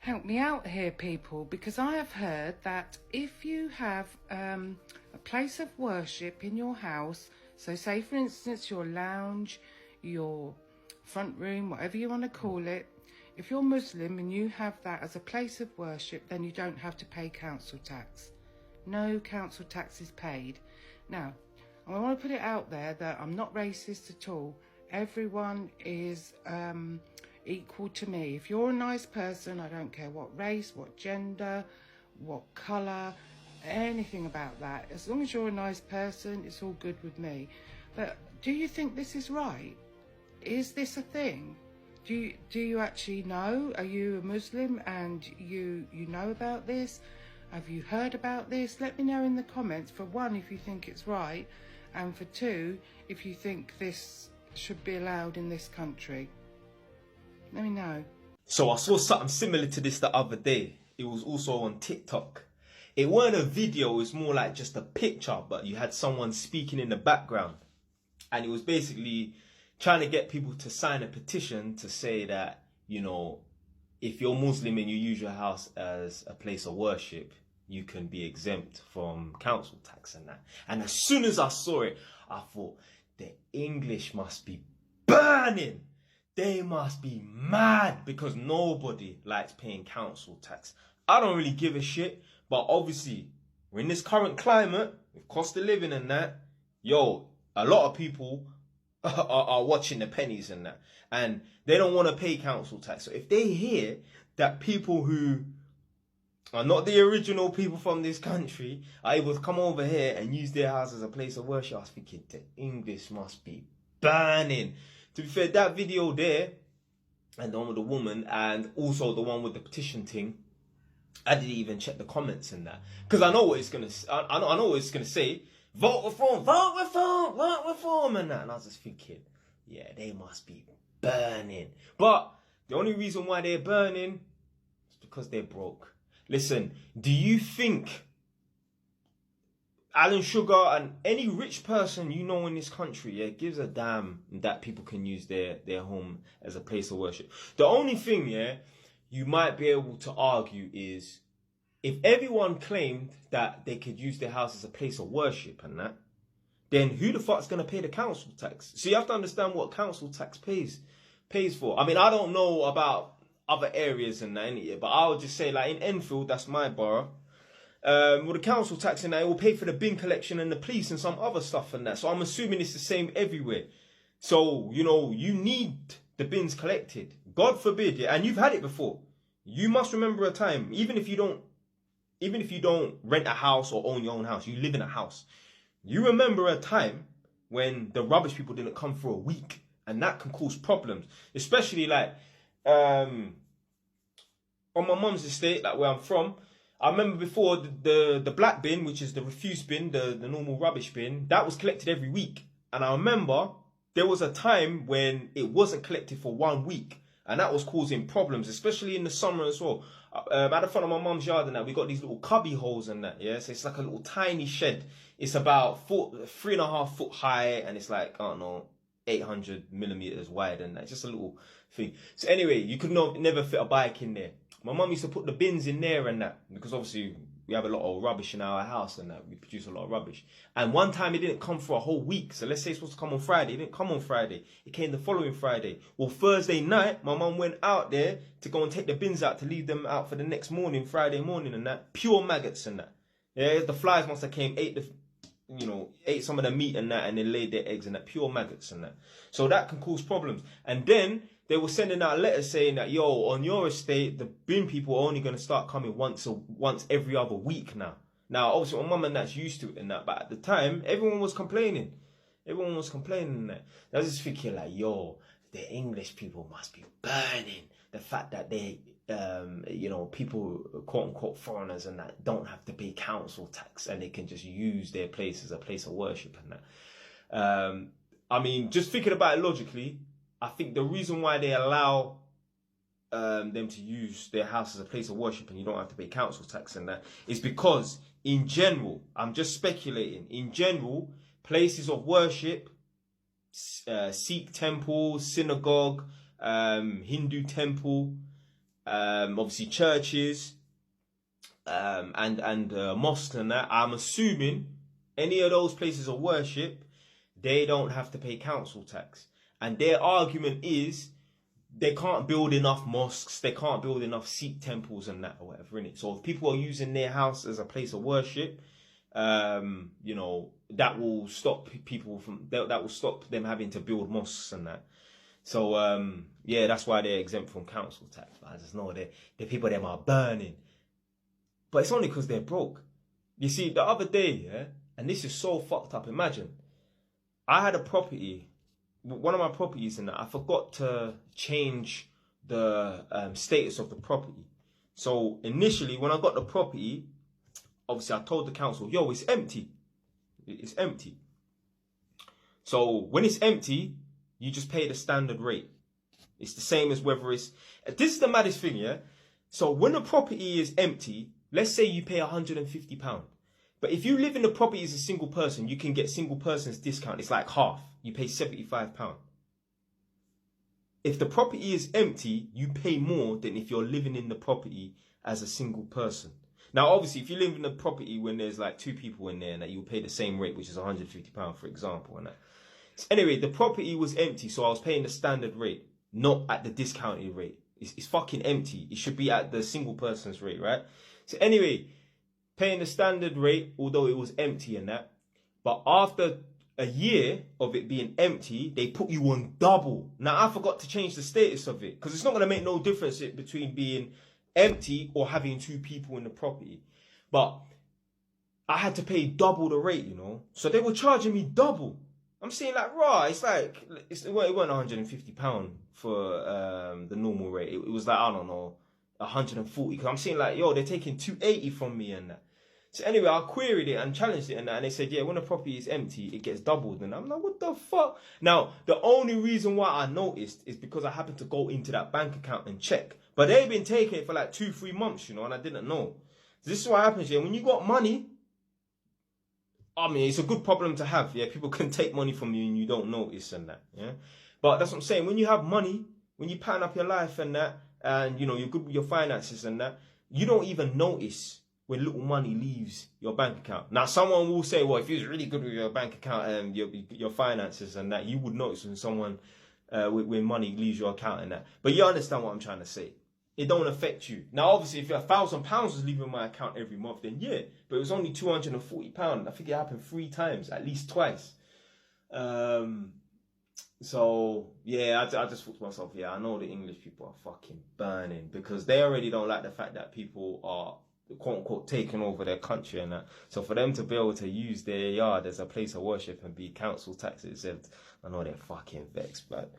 help me out here, people, because I have heard that if you have a place of worship in your house, so say for instance your lounge, your front room, whatever you want to call it, if you're Muslim and you have that as a place of worship, then you don't have to pay council tax. No council tax is paid. Now, I want to put it out there that I'm not racist at all. Everyone is equal to me. If you're a nice person, I don't care what race, what gender, what colour, anything about that. As long as you're a nice person, it's all good with me. But do you think this is right? Is this a thing? Do you actually know? Are you a Muslim and you know about this? Have you heard about this? Let me know in the comments, for one, if you think it's right, and for two, if you think this should be allowed in this country. Let me know. So I saw something similar to this the other day. It was also on TikTok. It weren't a video, it was more like just a picture, but you had someone speaking in the background. And it was basically trying to get people to sign a petition to say that, you know, if you're Muslim and you use your house as a place of worship, you can be exempt from council tax and that. And as soon as I saw it, I thought, the English must be burning. They must be mad, because nobody likes paying council tax. I don't really give a shit, but obviously, we're in this current climate, with cost of living and that, yo, a lot of people are watching the pennies and that, and they don't want to pay council tax. So if they hear that people who are not the original people from this country are able to come over here and use their house as a place of worship, I was thinking, the English must be burning. To be fair, that video there, and the one with the woman, and also the one with the petition thing, I didn't even check the comments in that, because I know what it's gonna. I know what it's gonna say. Vote reform, vote reform, vote reform, and that. And I was just thinking, yeah, they must be burning. But the only reason why they're burning is because they're broke. Listen, do you think Alan Sugar and any rich person you know in this country, yeah, gives a damn that people can use their home as a place of worship? The only thing, yeah, you might be able to argue is, if everyone claimed that they could use their house as a place of worship and that, then who the fuck's going to pay the council tax? So you have to understand what council tax pays for. I mean, I don't know about other areas and that, but I would just say, like in Enfield, that's my borough, with the council tax and that, it will pay for the bin collection and the police and some other stuff and that. So I'm assuming it's the same everywhere. So, you know, you need the bins collected. God forbid, yeah, and you've had it before. You must remember a time, even if you don't rent a house or own your own house, you live in a house. You remember a time when the rubbish people didn't come for a week, and that can cause problems. Especially like on my mum's estate, like where I'm from, I remember before the black bin, which is the refuse bin, the normal rubbish bin, that was collected every week. And I remember there was a time when it wasn't collected for 1 week, and that was causing problems, especially in the summer as well. At the front of my mum's yard and that, we got these little cubby holes and that, yeah? So it's like a little tiny shed. It's about 3.5 foot high, and it's like, I don't know, 800 millimeters wide and that. Just a little thing. So anyway, you could never fit a bike in there. My mum used to put the bins in there and that, because obviously we have a lot of rubbish in our house and that. We produce a lot of rubbish. And one time it didn't come for a whole week. So let's say it's supposed to come on Friday. It didn't come on Friday. It came the following Friday. Well, Thursday night, my mum went out there to go and take the bins out to leave them out for the next morning, Friday morning and that. Pure maggots and that. Yeah, the flies must have came, ate some of the meat and that, and then laid their eggs and that. Pure maggots and that. So that can cause problems. And then they were sending out letters saying that, yo, on your estate, the bin people are only going to start coming once every other week now. Now, obviously, my mum and that's used to it and that, but at the time, everyone was complaining. Everyone was complaining and that. I was just thinking like, yo, the English people must be burning. The fact that they, people, quote unquote, foreigners and that, don't have to pay council tax and they can just use their place as a place of worship and that. I mean, just thinking about it logically, I think the reason why they allow them to use their house as a place of worship and you don't have to pay council tax and that is because, in general, I'm just speculating, in general, places of worship, Sikh temple, synagogue, Hindu temple, obviously churches, and mosques and that. I'm assuming any of those places of worship, they don't have to pay council tax. And their argument is they can't build enough mosques, they can't build enough Sikh temples and that or whatever, innit? So if people are using their house as a place of worship, you know, that will stop people from, that will stop them having to build mosques and that. So, yeah, that's why they're exempt from council tax. I just know the people them are burning. But it's only because they're broke. You see, the other day, yeah, and this is so fucked up. Imagine, I had a property, one of my properties, and I forgot to change the status of the property. So initially, when I got the property, obviously I told the council, yo, it's empty. It's empty. So when it's empty, you just pay the standard rate. It's the same as whether it's... This is the maddest thing, yeah? So when the property is empty, let's say you pay £150. But if you live in the property as a single person, you can get single person's discount. It's like half. You pay £75. If the property is empty, you pay more than if you're living in the property as a single person. Now, obviously, if you live in the property when there's like 2 people in there, and that you'll pay the same rate, which is £150, for example. And that. So anyway, the property was empty, so I was paying the standard rate, not at the discounted rate. It's fucking empty. It should be at the single person's rate, right? So anyway, paying the standard rate, although it was empty and that. But after a year of it being empty, they put you on double. Now, I forgot to change the status of it, because it's not going to make no difference between being empty or having 2 people in the property. But I had to pay double the rate, you know. So they were charging me double. I'm saying like, raw, it's like, it wasn't £150 for the normal rate. It was like, I don't know, 140. Because I'm saying like, yo, they're taking 280 from me and that. So anyway, I queried it and challenged it and that. And they said, yeah, when the property is empty, it gets doubled. And I'm like, what the fuck? Now, the only reason why I noticed is because I happened to go into that bank account and check. But they've been taking it for like 2-3 months, you know, and I didn't know. This is what happens, yeah. When you got money, I mean, it's a good problem to have, yeah. People can take money from you and you don't notice and that, yeah. But that's what I'm saying. When you have money, when you pattern up your life and that, and, you know, you're good with your finances and that, you don't even notice when little money leaves your bank account. Now, someone will say, well, if you're really good with your bank account and your finances and that, you would notice when someone, when money leaves your account and that. But you understand what I'm trying to say. It don't affect you. Now, obviously, if £1,000 was leaving my account every month, then yeah. But it was only £240. I think it happened 3 times, at least twice. So, yeah, I just thought to myself, yeah, I know the English people are fucking burning, because they already don't like the fact that people are, quote unquote, taking over their country and that. So for them to be able to use their yard as a place of worship and be council tax exempt, I know they're fucking vexed, but